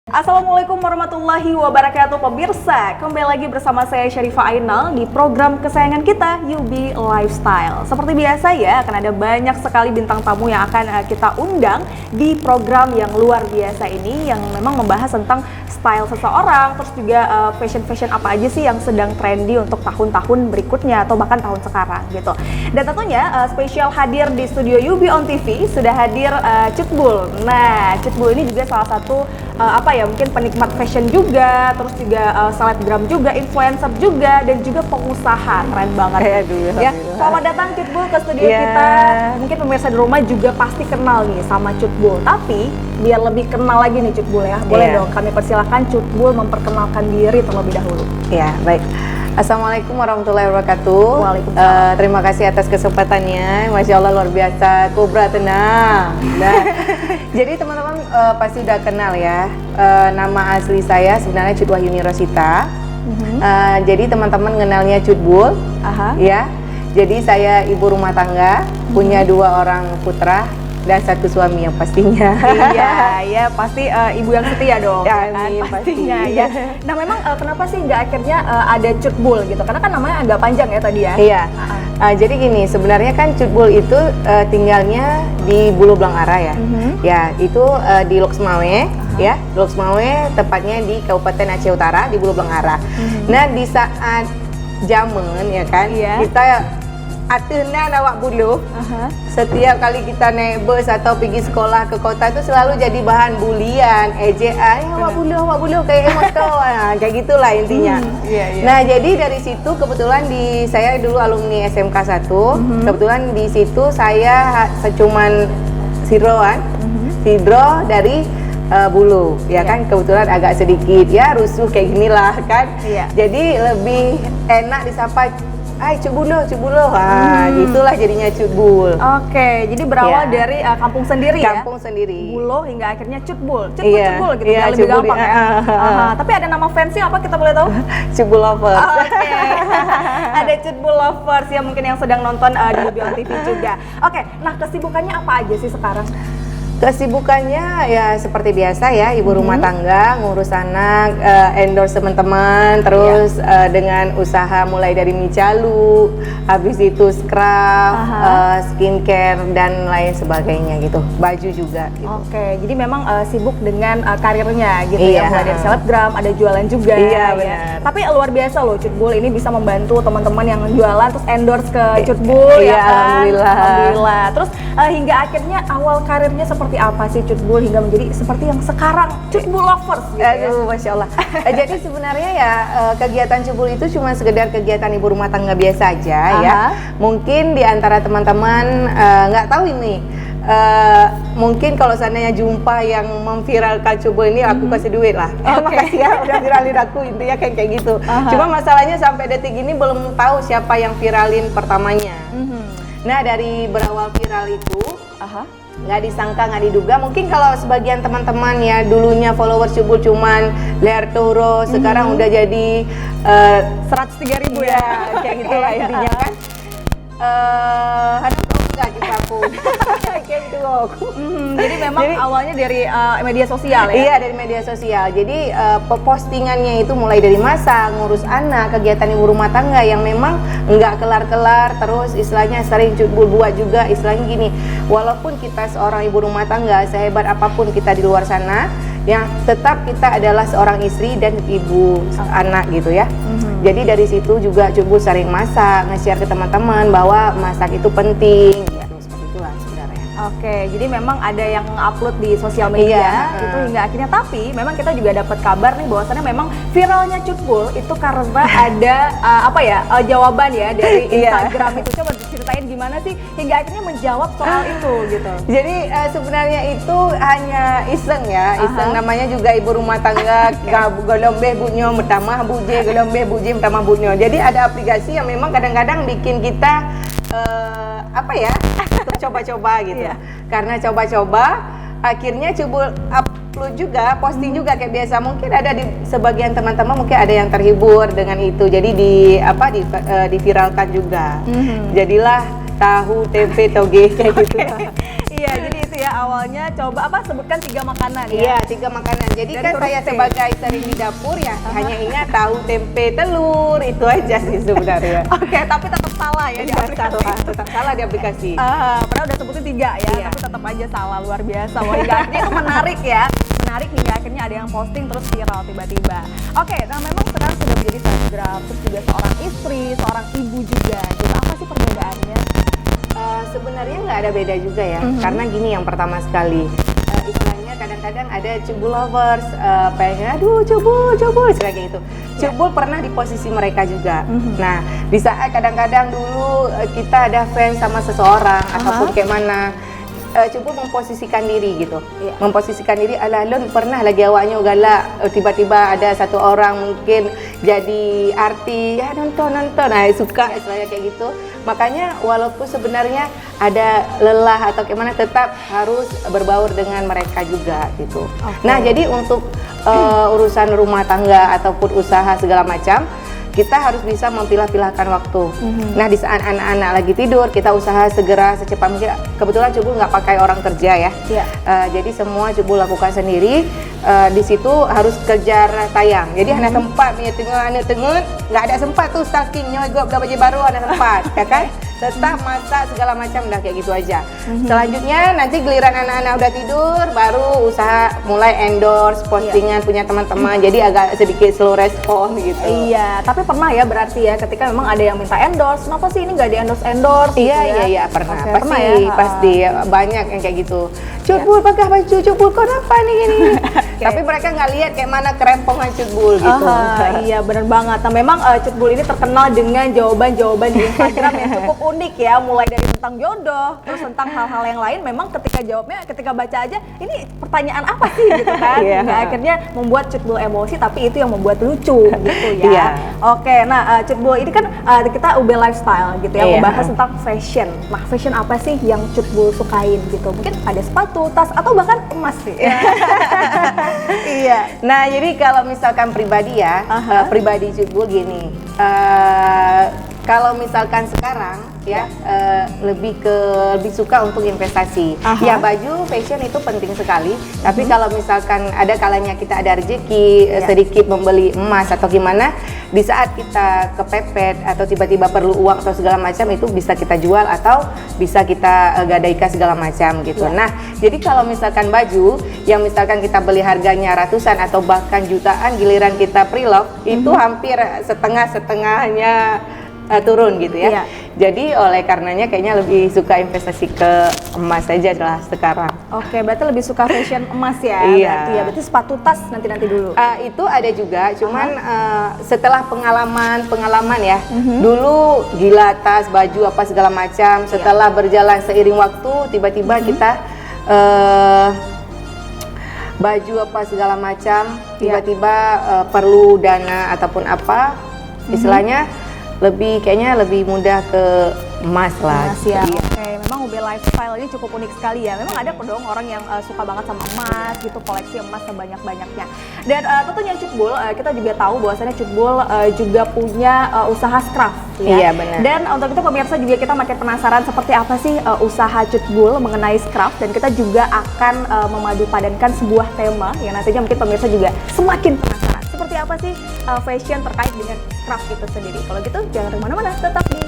Assalamualaikum warahmatullahi wabarakatuh pemirsa. Kembali lagi bersama saya Syarifah Ainal di program kesayangan kita UB Lifestyle. Seperti biasa ya, akan ada banyak sekali bintang tamu yang akan kita undang di program yang luar biasa ini, yang memang membahas tentang style seseorang, terus juga fashion apa aja sih yang sedang trendy untuk tahun-tahun berikutnya atau bahkan tahun sekarang gitu. Dan tentunya spesial hadir di studio UB on TV sudah hadir Cutbul. Nah, Cutbul ini juga salah satu mungkin penikmat fashion juga, terus juga selebgram juga, influencer juga, dan juga pengusaha. Keren banget ya. Selamat datang Cutbul ke studio kita. Mungkin pemirsa di rumah juga pasti kenal nih sama Cutbul, tapi biar lebih kenal lagi nih Cutbul ya, boleh dong kami persilahkan Cutbul memperkenalkan diri terlebih dahulu. Ya, baik. Assalamualaikum warahmatullahi wabarakatuh. Waalaikumsalam. Terima kasih atas kesempatannya. Masya Allah luar biasa. Kobra tenang. Nah, jadi teman-teman pasti udah kenal ya. Nama asli saya sebenarnya Cut Wahyuni Rosita. Jadi teman-teman kenalnya Cutbul. Ya. Jadi saya ibu rumah tangga, punya 2 orang putra dan 1 suami yang pastinya. Iya, pasti ibu yang setia dong. Ya, kan? amin, Pastinya pasti. ya. Nah, memang kenapa sih nggak akhirnya ada Cutbul gitu? Karena kan namanya agak panjang ya tadi ya. Iya. Jadi gini, sebenarnya kan Cutbul itu tinggalnya di Bulu Blangara ya. Ya, itu di Loksmawe ya. Loksmawe tepatnya di Kabupaten Aceh Utara di Bulu Blangara. Nah, di saat zaman ya kan, kita atena awak bulu. Setiap kali kita naik bus atau pergi sekolah ke kota itu selalu jadi bahan bulian, ejaan, awak bulu kayak motor. Kayak gitulah intinya. Nah, jadi dari situ kebetulan saya dulu alumni SMK 1. Kebetulan di situ saya cuman sidro dari bulu ya kan, kebetulan agak sedikit ya rusuh kayak ginilah kan. Jadi lebih enak disapa Cutbul, gitulah jadinya Cutbul. Oke, jadi berawal dari kampung sendiri ya? Kampung sendiri. Bulo hingga akhirnya Cutbul gitu, Iya, biar lebih Cutbul, gampang ya. Tapi ada nama fansnya apa, kita boleh tahu? Cutbul Lovers. Oke, ada Cutbul Lovers ya, mungkin yang sedang nonton di UB on TV juga. Oke, nah kesibukannya apa aja sih sekarang? Kesibukannya ya seperti biasa ya, ibu rumah tangga, ngurus anak, endorse teman-teman, terus dengan usaha mulai dari micalu, habis itu scrub, skincare dan lain sebagainya gitu, baju juga gitu. Oke, jadi memang sibuk dengan karirnya gitu ya, mulai dari selebgram, ada jualan juga. Iya, benar. Tapi luar biasa loh Cutbul ini bisa membantu teman-teman yang jualan terus endorse ke Cutbul ya kan? Alhamdulillah. Terus hingga akhirnya awal karirnya seperti apa sih Cutbul hingga menjadi seperti yang sekarang Cutbul Lovers gitu ya? Masya Allah. Jadi sebenarnya ya kegiatan Cutbul itu cuma sekedar kegiatan ibu rumah tangga biasa aja ya. Mungkin di antara teman-teman nggak tahu ini, mungkin kalau seandainya jumpa yang memviralkan Cutbul ini, aku kasih duit lah. Makasih ya udah viralin aku, intinya kayak gitu. Cuma masalahnya sampai detik ini belum tahu siapa yang viralin pertamanya. Nah, dari berawal viral itu nggak disangka, nggak diduga. Mungkin kalau sebagian teman-teman ya dulunya followers Cutbul cuman Ler Toro, sekarang udah jadi 103.000 ya, kayak gitulah intinya kan. Nggak kita pun kayak gitu loh. Jadi memang awalnya dari media sosial ya? Iya, dari media sosial. Jadi postingannya itu mulai dari masak, ngurus anak, kegiatan ibu rumah tangga yang memang nggak kelar-kelar. Terus istilahnya sering Cutbul buat juga istilahnya gini, walaupun kita seorang ibu rumah tangga, sehebat apapun kita di luar sana, yang tetap kita adalah seorang istri dan ibu anak gitu ya. Jadi dari situ juga Cutbul sering masak, nge-share ke teman-teman bahwa masak itu penting. Ya, seperti itulah sebenarnya. Oke, jadi memang ada yang upload di sosial media itu hingga akhirnya, tapi memang kita juga dapat kabar nih bahwasannya memang viralnya Cutbul itu karena ada jawaban ya dari Instagram itu. Coba ceritain gimana sih hingga akhirnya menjawab soal itu gitu. Jadi sebenarnya itu hanya iseng ya, iseng, namanya juga ibu rumah tangga, golombe bunyo metamah buje, golombe buje metamah bunyo. Jadi ada aplikasi yang memang kadang-kadang bikin kita untuk coba-coba gitu. Karena coba-coba akhirnya Cutbul upload juga, posting juga kayak biasa. Mungkin ada di sebagian teman-teman mungkin ada yang terhibur dengan itu. Jadi diviralkan juga. Jadilah tahu tempe toge kayak gitu. Iya, jadi itu ya awalnya coba sebutkan 3 makanan ya. Iya, 3 makanan. Jadi Dan kan terus saya sih. sebagai sering di dapur ya hanya ingat tahu, tempe, telur, itu aja sih sebenarnya. Oke, tapi tetap salah ya di Iya, aplikasi. salah, tetap salah di aplikasi. Padahal udah sebutin 3 ya, Iya. tapi tetap aja salah, luar biasa. Wah, hingga akhirnya itu menarik ya. Menarik hingga akhirnya ada yang posting terus viral tiba-tiba. Oke, nah memang sekarang sudah menjadi selebgram, terus juga seorang istri, seorang ibu juga. Gitu, apa sih perbedaannya? Sebenarnya nggak ada beda juga ya, karena gini yang pertama sekali, istilahnya kadang-kadang ada cebul lovers, pengen aduh cebul, istilah kayak gitu. Cebul pernah di posisi mereka juga. Nah, di saat kadang-kadang dulu kita ada fans sama seseorang ataupun kayak mana, Cebul memposisikan diri gitu, memposisikan diri ala lon pernah lagi awaknya galak, tiba-tiba ada satu orang mungkin jadi artis, ya nonton, nah suka istilahnya kayak gitu. Makanya walaupun sebenarnya ada lelah atau gimana, tetap harus berbaur dengan mereka juga gitu. Nah jadi untuk urusan rumah tangga ataupun usaha segala macam, kita harus bisa memilah-pilahkan waktu. Nah di saat anak-anak lagi tidur, kita usaha segera secepat mungkin. Kebetulan Cebul nggak pakai orang kerja ya, jadi semua Cebul lakukan sendiri. Di situ harus kejar tayang. Jadi anak sempat punya tengah nggak ada sempat tuh stalkingnya gue udah baju baru anak sempat, ya kan? Tetap masak segala macam udah kayak gitu aja. Selanjutnya nanti giliran anak-anak udah tidur, baru usaha mulai endorse postingan punya teman-teman. Jadi agak sedikit slow respon gitu. Iya, tapi pernah ya berarti ya ketika memang ada yang minta endorse, kenapa sih ini nggak di endorse gitu ya? Iya pernah. Oke, Pasti ya? pasti banyak yang kayak gitu. Cutbul pakai baju Cutbul kok apa nih gini? Tapi mereka nggak lihat kayak mana kerempongan Cutbul gitu. Iya benar banget. Nah memang Cutbul ini terkenal dengan jawaban-jawaban di Instagram yang cukup unik ya, mulai dari tentang jodoh, terus tentang hal-hal yang lain. Memang ketika jawabnya, ketika baca aja, ini pertanyaan apa sih gitu kan? Hingga akhirnya membuat Cutbul emosi, tapi itu yang membuat lucu gitu ya. Oke, nah Cutbul ini kan kita UB Lifestyle gitu ya, membahas tentang fashion. Nah fashion apa sih yang Cutbul sukain gitu? Mungkin ada sepatu, tas, atau bahkan emas sih. Iya. Nah jadi kalau misalkan pribadi ya, pribadi Cutbul gini. Kalau misalkan sekarang ya lebih suka untuk investasi. Ya baju fashion itu penting sekali. Tapi kalau misalkan ada kalanya kita ada rezeki sedikit membeli emas atau gimana, di saat kita kepepet atau tiba-tiba perlu uang atau segala macam, itu bisa kita jual atau bisa kita gadaikan segala macam gitu. Nah jadi kalau misalkan baju yang misalkan kita beli harganya ratusan atau bahkan jutaan, giliran kita pre-love itu hampir setengahnya turun gitu ya. Jadi oleh karenanya kayaknya lebih suka investasi ke emas saja lah sekarang. Oke, berarti lebih suka fashion emas ya? Berarti sepatu, tas nanti dulu. Itu ada juga, cuman setelah pengalaman ya. Dulu gila tas, baju apa segala macam. Setelah berjalan seiring waktu, tiba-tiba kita baju apa segala macam, tiba-tiba perlu dana ataupun apa, istilahnya kayaknya lebih mudah ke emas lah. Emas ya. Oke, memang UB Lifestyle ini cukup unik sekali ya. Memang ada dong orang yang suka banget sama emas gitu, koleksi emas sebanyak-banyaknya. Dan tentunya Cutbul, kita juga tahu bahwasannya Cutbul juga punya usaha scraft ya. Iya benar. Dan untuk itu pemirsa juga kita makin penasaran seperti apa sih usaha Cutbul mengenai scraft, dan kita juga akan memadupadankan sebuah tema yang nantinya mungkin pemirsa juga semakin penasaran. Seperti apa sih fashion terkait dengan craft itu sendiri. Kalau gitu jangan kemana-mana, tetap di